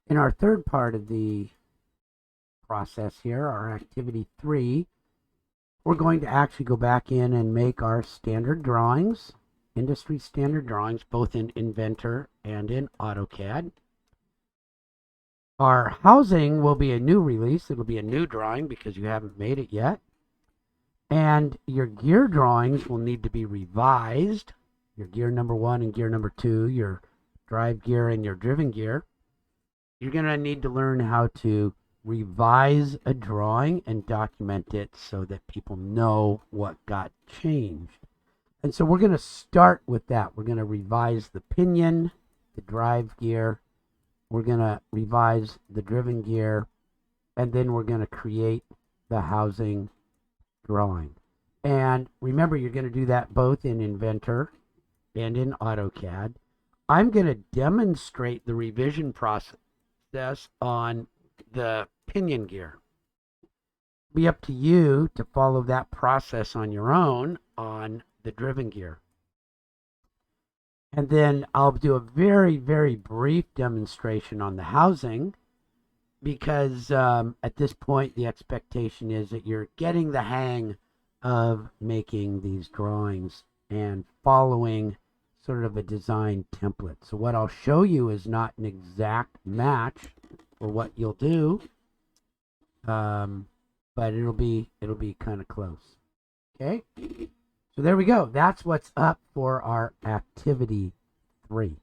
In our third part of the process here, our activity 3, we're going to actually go back in and make our standard drawings, industry standard drawings, both in Inventor and in AutoCAD. Our housing will be a new release. It'll be a new drawing because you haven't made it yet. And your gear drawings will need to be revised. Your gear number 1 and gear number 2, your drive gear and your driven gear. You're going to need to learn how to revise a drawing and document it so that people know what got changed. And so we're going to start with that. We're going to revise the pinion, the drive gear. We're going to revise the driven gear. And then we're going to create the housing drawing. And remember, you're going to do that both in Inventor and in AutoCAD. I'm going to demonstrate the revision process on the pinion gear. It'll be up to you to follow that process on your own on the driven gear. And then I'll do a very, very brief demonstration on the housing because at this point the expectation is that you're getting the hang of making these drawings and following sort of a design template. So what I'll show you is not an exact match for what you'll do, but it'll be kind of close. Okay, so there we go. That's what's up for our activity 3.